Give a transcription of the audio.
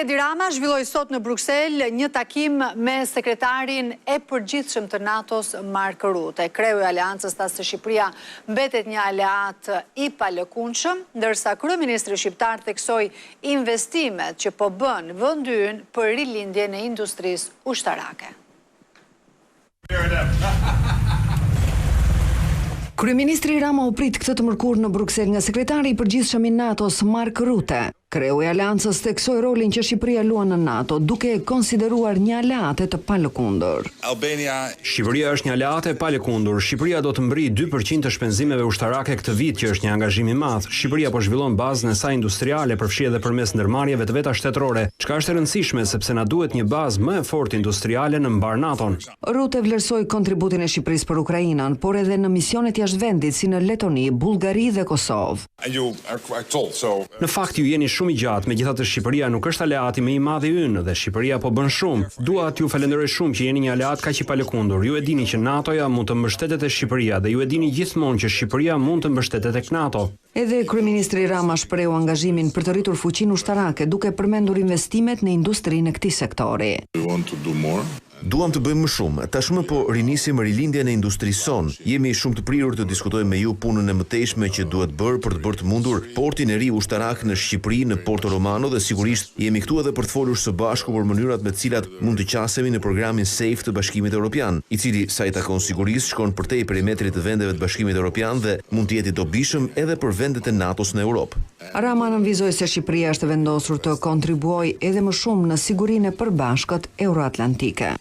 Edi Rama zhvilloi sot në Bruksel një takim me sekretarin e përgjithshëm të NATO-s Mark Rutte. Kreu i aleancës tha se Shqipëria mbetet një aleat i palëkundshëm, ndërsa kryeministri shqiptar theksoi investimet që po bën vendi ynë për rilindjen e industrisë ushtarake. Kryeministri Rama u prit këtë të mërkurë në Bruksel nga sekretari i përgjithshëm i NATO-s Mark Rutte. Kreu i aleancës theksoi rolin që Shqipëria luan në NATO, duke e konsideruar një aleate të palëkundur. Shqipëria është një aleate palëkundur. Shqipëria do të mbërrijë 2% të shpenzimeve ushtarake këtë vit, që është një angazhim i madh. Shqipëria po zhvillon bazën e saj industriale, përfshi edhe përmes ndërmarrjeve të veta shtetërore, çka është e rëndësishme sepse na duhet një bazë më e fortë industriale në mbar NATO-n. Rutte vlerësoi kontributin e Shqipërisë për Ukrainën, por edhe në misionet jashtë vendit si në Letoni, Bullgari dhe Kosovë. Në fakt ju jeni shumë i gjatë, megjithatë Shqipëria nuk është aleati më i madh i ynë dhe Shqipëria po bën shumë. Dua t'ju falenderoj shumë që jeni një aleat kaq i palëkundur. Ju e dini që NATO-ja mund të mbështetet tek Shqipëria dhe ju e dini gjithmonë që Shqipëria mund të mbështetet tek NATO. Edhe kryeministri Rama shprehu angazhimin për të rritur fuqinë ushtarake, duke përmendur investimet në industrinë e këtij sektori. Duam të bëjmë më shumë, tashmë po rinisim rilindjen e industrisë sonë. Jemi shumë të prirur të diskutojmë me ju punën e mëtejshme që duhet bërë për të bërë të mundur portin e ri ushtarak në Shqipëri, në Porto Romano dhe sigurisht jemi këtu edhe për të folur së bashku për mënyrat me të cilat mund të qasemi në programin SAFE të Bashkimit Evropian, i cili sa i takon sigurisht shkon përtej perimetrit të vendeve të Bashkimit Evropian dhe mund të jetë i dobishëm edhe për vendet e NATO-s në Europë. Rama nënvizoi se Shqipëria është vendosur të kontribuojë edhe më shumë në sigurinë e përbashkët euroatlantike.